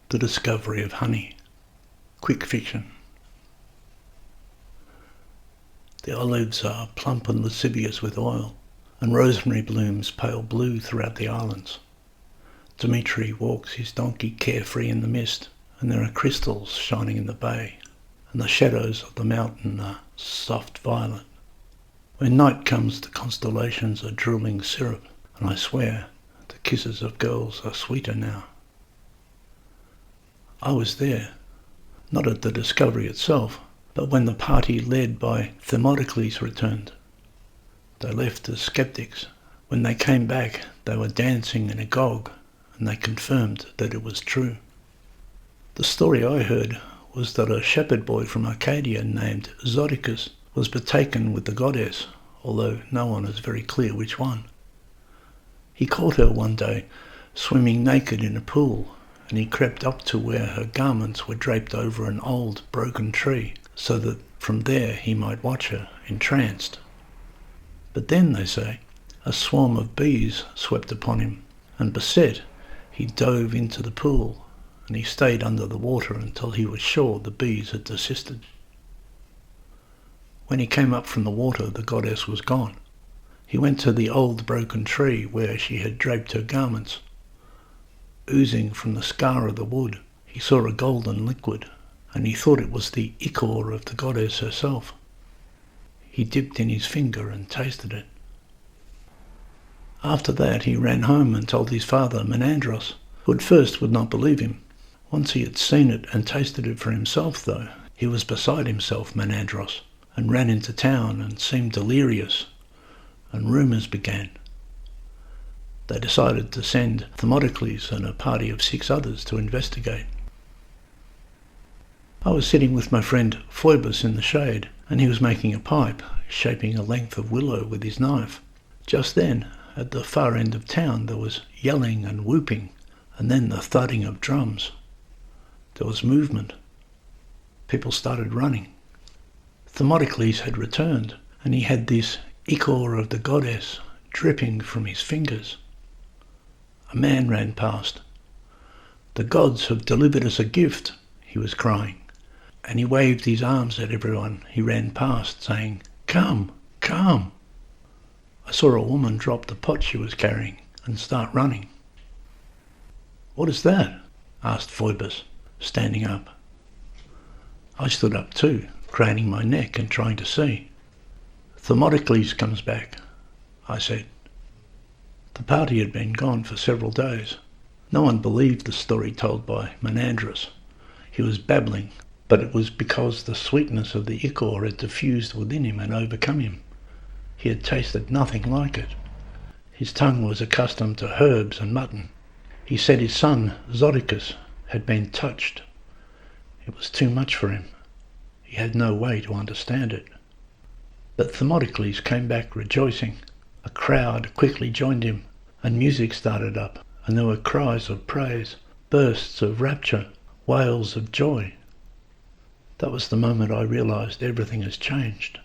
The discovery of honey. Quick fiction. The olives are plump and lascivious with oil, and rosemary blooms pale blue throughout the islands. Dmitri walks his donkey carefree in the mist, and there are crystals shining in the bay, and the shadows of the mountain are soft violet. When night comes, the constellations are drooling syrup, and I swear the kisses of girls are sweeter now. I was there, not at the discovery itself, but when the party led by Themistocles returned. They left as skeptics. When they came back, they were dancing in agog, and they confirmed that it was true. The story I heard was that a shepherd boy from Arcadia named Zodicus was betaken with the goddess, although no one is very clear which one. He caught her one day swimming naked in a pool, and he crept up to where her garments were draped over an old broken tree, so that from there he might watch her, entranced. But then, they say, a swarm of bees swept upon him, and beset, he dove into the pool, and he stayed under the water until he was sure the bees had desisted. When he came up from the water, the goddess was gone. He went to the old broken tree where she had draped her garments. Oozing from the scar of the wood, he saw a golden liquid, and he thought it was the ichor of the goddess herself. He dipped in his finger and tasted it. After that he ran home and told his father, Menandros, who at first would not believe him. Once he had seen it and tasted it for himself, though, he was beside himself, Menandros, and ran into town and seemed delirious, and rumours began. They decided to send Themistocles and a party of 6 others to investigate. I was sitting with my friend Phoebus in the shade, and he was making a pipe, shaping a length of willow with his knife. Just then, at the far end of town, there was yelling and whooping, and then the thudding of drums. There was movement. People started running. Themistocles had returned, and he had this ichor of the goddess dripping from his fingers. A man ran past. "The gods have delivered us a gift," he was crying, and he waved his arms at everyone he ran past, saying, "Come, come." I saw a woman drop the pot she was carrying and start running. "What is that?" asked Phoebus, standing up. I stood up too, craning my neck and trying to see. "Themistocles comes back," I said. The party had been gone for several days. No one believed the story told by Menandros. He was babbling, but it was because the sweetness of the ichor had diffused within him and overcome him. He had tasted nothing like it. His tongue was accustomed to herbs and mutton. He said his son, Zodicus, had been touched. It was too much for him. He had no way to understand it. But Themistocles came back rejoicing. A crowd quickly joined him, and music started up, and there were cries of praise, bursts of rapture, wails of joy. That was the moment I realised everything has changed.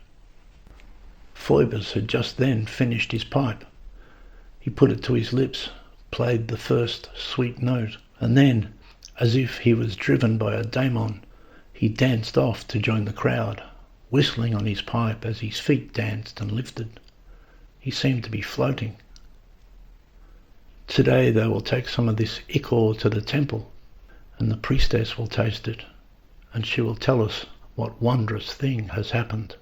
Phoebus had just then finished his pipe. He put it to his lips, played the first sweet note, and then, as if he was driven by a daemon, he danced off to join the crowd, whistling on his pipe as his feet danced and lifted. He seemed to be floating. Today they will take some of this ichor to the temple, and the priestess will taste it, and she will tell us what wondrous thing has happened.